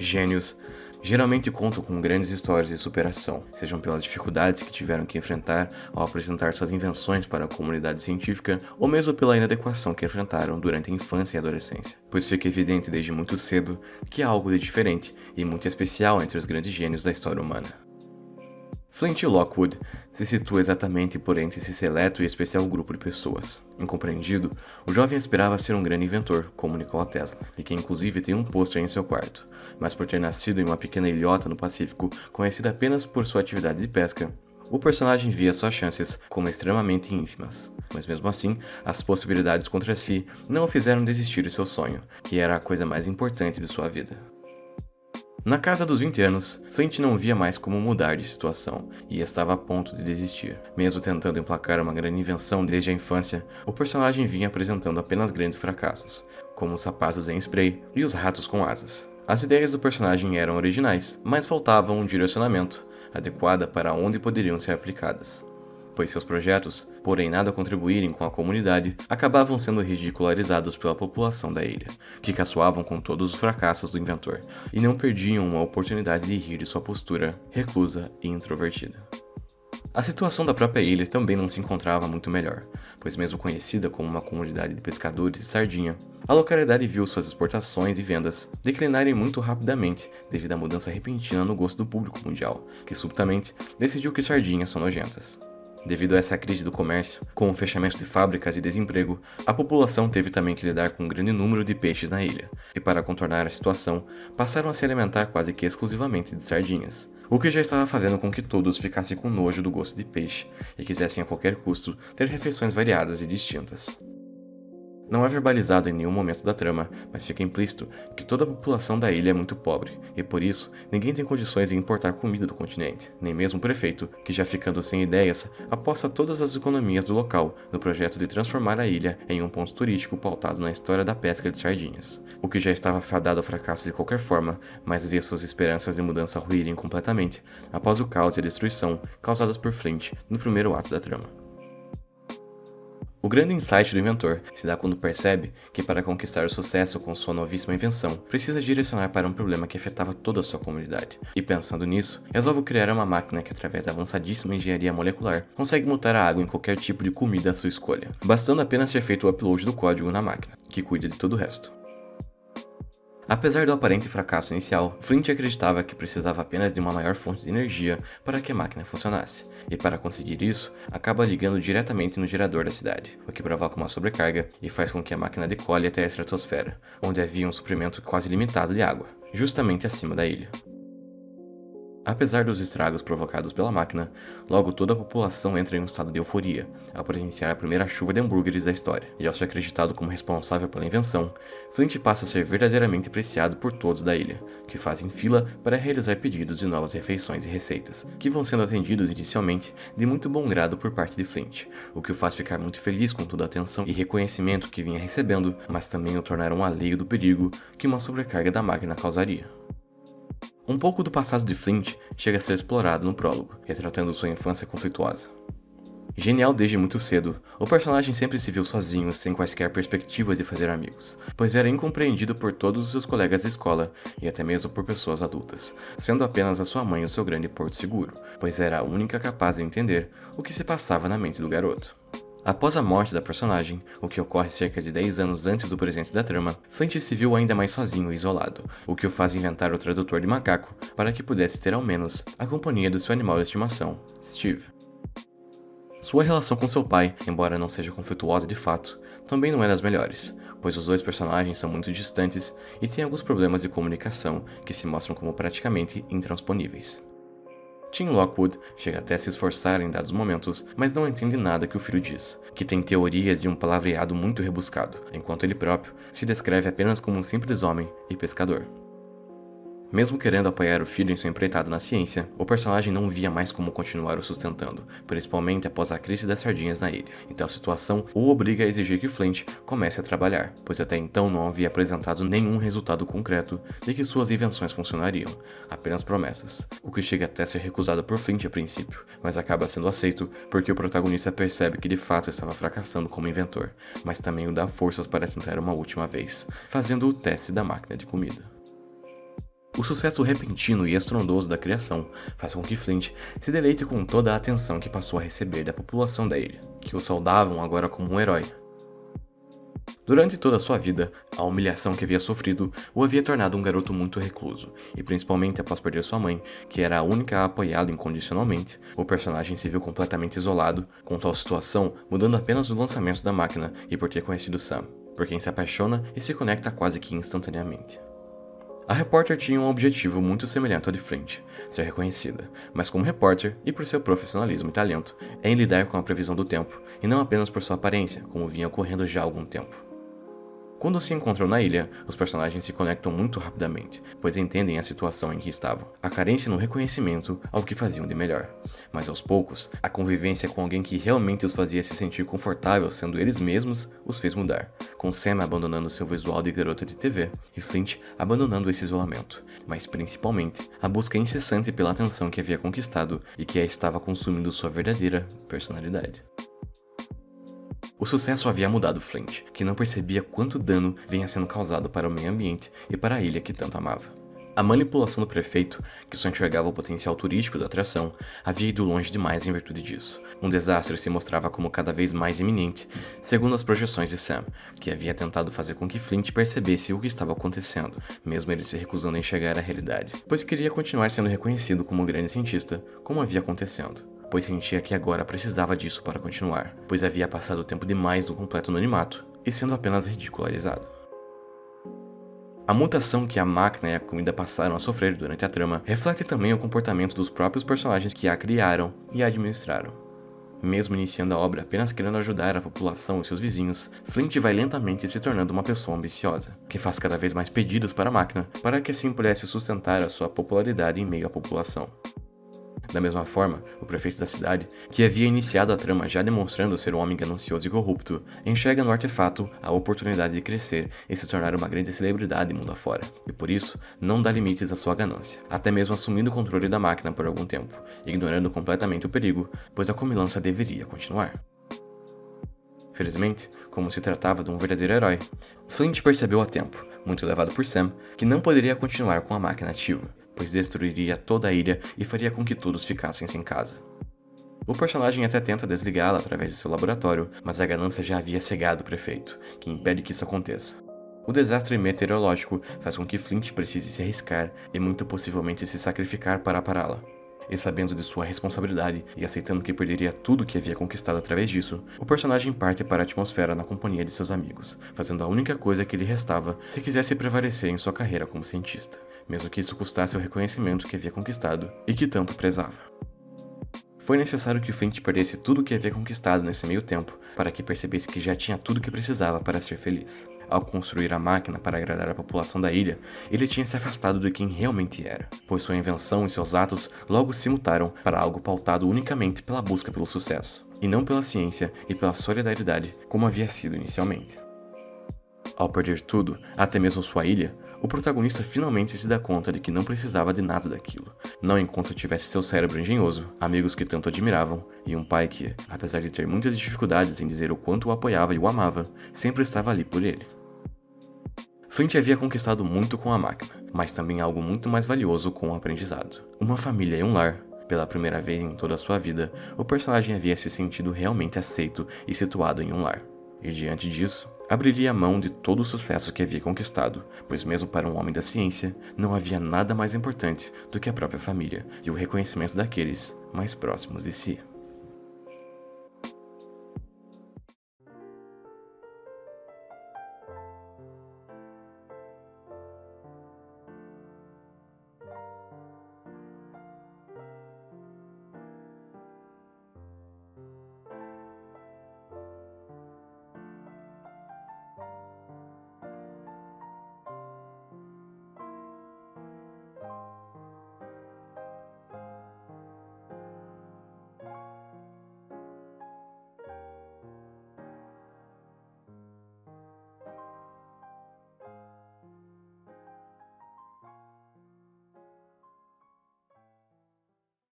Gênios geralmente contam com grandes histórias de superação, sejam pelas dificuldades que tiveram que enfrentar ao apresentar suas invenções para a comunidade científica, ou mesmo pela inadequação que enfrentaram durante a infância e adolescência. Pois fica evidente desde muito cedo que há algo de diferente e muito especial entre os grandes gênios da história humana. Flint Lockwood se situa exatamente por entre esse seleto e especial grupo de pessoas. Incompreendido, o jovem aspirava ser um grande inventor, como Nikola Tesla, e que inclusive tem um pôster em seu quarto. Mas por ter nascido em uma pequena ilhota no Pacífico, conhecida apenas por sua atividade de pesca, o personagem via suas chances como extremamente ínfimas. Mas mesmo assim, as possibilidades contra si não o fizeram desistir de seu sonho, que era a coisa mais importante de sua vida. Na casa dos 20 anos, Flint não via mais como mudar de situação e estava a ponto de desistir. Mesmo tentando emplacar uma grande invenção desde a infância, o personagem vinha apresentando apenas grandes fracassos, como os sapatos em spray e os ratos com asas. As ideias do personagem eram originais, mas faltava um direcionamento adequado para onde poderiam ser aplicadas. Pois seus projetos, porém nada contribuírem com a comunidade, acabavam sendo ridicularizados pela população da ilha, que caçoavam com todos os fracassos do inventor, e não perdiam uma oportunidade de rir de sua postura reclusa e introvertida. A situação da própria ilha também não se encontrava muito melhor, pois mesmo conhecida como uma comunidade de pescadores de sardinha, a localidade viu suas exportações e vendas declinarem muito rapidamente devido à mudança repentina no gosto do público mundial, que subitamente decidiu que sardinhas são nojentas. Devido a essa crise do comércio, com o fechamento de fábricas e desemprego, a população teve também que lidar com um grande número de peixes na ilha, e para contornar a situação, passaram a se alimentar quase que exclusivamente de sardinhas, o que já estava fazendo com que todos ficassem com nojo do gosto de peixe e quisessem a qualquer custo ter refeições variadas e distintas. Não é verbalizado em nenhum momento da trama, mas fica implícito que toda a população da ilha é muito pobre, e por isso ninguém tem condições de importar comida do continente, nem mesmo o prefeito, que já ficando sem ideias, aposta todas as economias do local no projeto de transformar a ilha em um ponto turístico pautado na história da pesca de sardinhas, o que já estava fadado ao fracasso de qualquer forma, mas vê suas esperanças de mudança ruírem completamente após o caos e a destruição causadas por Flint no primeiro ato da trama. O grande insight do inventor se dá quando percebe que para conquistar o sucesso com sua novíssima invenção, precisa direcionar para um problema que afetava toda a sua comunidade. E pensando nisso, resolve criar uma máquina que através da avançadíssima engenharia molecular, consegue mutar a água em qualquer tipo de comida à sua escolha, bastando apenas ter feito o upload do código na máquina, que cuida de todo o resto. Apesar do aparente fracasso inicial, Flint acreditava que precisava apenas de uma maior fonte de energia para que a máquina funcionasse, e para conseguir isso, acaba ligando diretamente no gerador da cidade, o que provoca uma sobrecarga e faz com que a máquina decole até a estratosfera, onde havia um suprimento quase limitado de água, justamente acima da ilha. Apesar dos estragos provocados pela máquina, logo toda a população entra em um estado de euforia ao presenciar a primeira chuva de hambúrgueres da história, e ao ser acreditado como responsável pela invenção, Flint passa a ser verdadeiramente apreciado por todos da ilha, que fazem fila para realizar pedidos de novas refeições e receitas, que vão sendo atendidos inicialmente de muito bom grado por parte de Flint, o que o faz ficar muito feliz com toda a atenção e reconhecimento que vinha recebendo, mas também o tornaram alheio do perigo que uma sobrecarga da máquina causaria. Um pouco do passado de Flint chega a ser explorado no prólogo, retratando sua infância conflituosa. Genial desde muito cedo, o personagem sempre se viu sozinho, sem quaisquer perspectivas de fazer amigos, pois era incompreendido por todos os seus colegas de escola e até mesmo por pessoas adultas, sendo apenas a sua mãe o seu grande porto seguro, pois era a única capaz de entender o que se passava na mente do garoto. Após a morte da personagem, o que ocorre cerca de 10 anos antes do presente da trama, Flint se viu ainda mais sozinho e isolado, o que o faz inventar o tradutor de macaco para que pudesse ter ao menos a companhia do seu animal de estimação, Steve. Sua relação com seu pai, embora não seja conflituosa de fato, também não é das melhores, pois os dois personagens são muito distantes e têm alguns problemas de comunicação que se mostram como praticamente intransponíveis. Tim Lockwood chega até a se esforçar em dados momentos, mas não entende nada que o filho diz, que tem teorias e um palavreado muito rebuscado, enquanto ele próprio se descreve apenas como um simples homem e pescador. Mesmo querendo apoiar o filho em sua empreitada na ciência, o personagem não via mais como continuar o sustentando, principalmente após a crise das sardinhas na ilha, então a situação o obriga a exigir que Flint comece a trabalhar, pois até então não havia apresentado nenhum resultado concreto de que suas invenções funcionariam, apenas promessas, o que chega até a ser recusado por Flint a princípio, mas acaba sendo aceito porque o protagonista percebe que de fato estava fracassando como inventor, mas também o dá forças para tentar uma última vez, fazendo o teste da máquina de comida. O sucesso repentino e estrondoso da criação faz com que Flint se deleite com toda a atenção que passou a receber da população da ilha, que o saudavam agora como um herói. Durante toda a sua vida, a humilhação que havia sofrido o havia tornado um garoto muito recluso, e principalmente após perder sua mãe, que era a única a apoiá-lo incondicionalmente, o personagem se viu completamente isolado, com tal situação mudando apenas o lançamento da máquina e por ter conhecido Sam, por quem se apaixona e se conecta quase que instantaneamente. A repórter tinha um objetivo muito semelhante ao de Flint, ser reconhecida, mas como repórter, e por seu profissionalismo e talento, é em lidar com a previsão do tempo, e não apenas por sua aparência, como vinha ocorrendo já há algum tempo. Quando se encontram na ilha, os personagens se conectam muito rapidamente, pois entendem a situação em que estavam, a carência no reconhecimento ao que faziam de melhor. Mas aos poucos, a convivência com alguém que realmente os fazia se sentir confortável sendo eles mesmos, os fez mudar, com Sam abandonando seu visual de garota de TV e Flint abandonando esse isolamento, mas principalmente a busca incessante pela atenção que havia conquistado e que a estava consumindo sua verdadeira personalidade. O sucesso havia mudado Flint, que não percebia quanto dano vinha sendo causado para o meio ambiente e para a ilha que tanto amava. A manipulação do prefeito, que só enxergava o potencial turístico da atração, havia ido longe demais em virtude disso. Um desastre se mostrava como cada vez mais iminente, segundo as projeções de Sam, que havia tentado fazer com que Flint percebesse o que estava acontecendo, mesmo ele se recusando a enxergar a realidade, pois queria continuar sendo reconhecido como um grande cientista, como havia acontecendo. Pois sentia que agora precisava disso para continuar, pois havia passado tempo demais no completo anonimato e sendo apenas ridicularizado. A mutação que a máquina e a comida passaram a sofrer durante a trama reflete também o comportamento dos próprios personagens que a criaram e a administraram. Mesmo iniciando a obra apenas querendo ajudar a população e seus vizinhos, Flint vai lentamente se tornando uma pessoa ambiciosa, que faz cada vez mais pedidos para a máquina, para que assim pudesse sustentar a sua popularidade em meio à população. Da mesma forma, o prefeito da cidade, que havia iniciado a trama já demonstrando ser um homem ganancioso e corrupto, enxerga no artefato a oportunidade de crescer e se tornar uma grande celebridade mundo afora, e por isso não dá limites à sua ganância, até mesmo assumindo o controle da máquina por algum tempo, ignorando completamente o perigo, pois a comilança deveria continuar. Felizmente, como se tratava de um verdadeiro herói, Flint percebeu a tempo, muito levado por Sam, que não poderia continuar com a máquina ativa, pois destruiria toda a ilha e faria com que todos ficassem sem casa. O personagem até tenta desligá-la através de seu laboratório, mas a ganância já havia cegado o prefeito, que impede que isso aconteça. O desastre meteorológico faz com que Flint precise se arriscar e muito possivelmente se sacrificar para pará-la. E sabendo de sua responsabilidade e aceitando que perderia tudo que havia conquistado através disso, o personagem parte para a atmosfera na companhia de seus amigos, fazendo a única coisa que lhe restava se quisesse prevalecer em sua carreira como cientista, mesmo que isso custasse o reconhecimento que havia conquistado e que tanto prezava. Foi necessário que Flint perdesse tudo o que havia conquistado nesse meio tempo para que percebesse que já tinha tudo o que precisava para ser feliz. Ao construir a máquina para agradar a população da ilha, ele tinha se afastado de quem realmente era, pois sua invenção e seus atos logo se mutaram para algo pautado unicamente pela busca pelo sucesso, e não pela ciência e pela solidariedade como havia sido inicialmente. Ao perder tudo, até mesmo sua ilha, o protagonista finalmente se dá conta de que não precisava de nada daquilo, não enquanto tivesse seu cérebro engenhoso, amigos que tanto admiravam, e um pai que, apesar de ter muitas dificuldades em dizer o quanto o apoiava e o amava, sempre estava ali por ele. Flint havia conquistado muito com a máquina, mas também algo muito mais valioso com o aprendizado. Uma família e um lar. Pela primeira vez em toda a sua vida, o personagem havia se sentido realmente aceito e situado em um lar. E diante disso, abriria mão de todo o sucesso que havia conquistado, pois mesmo para um homem da ciência, não havia nada mais importante do que a própria família e o reconhecimento daqueles mais próximos de si.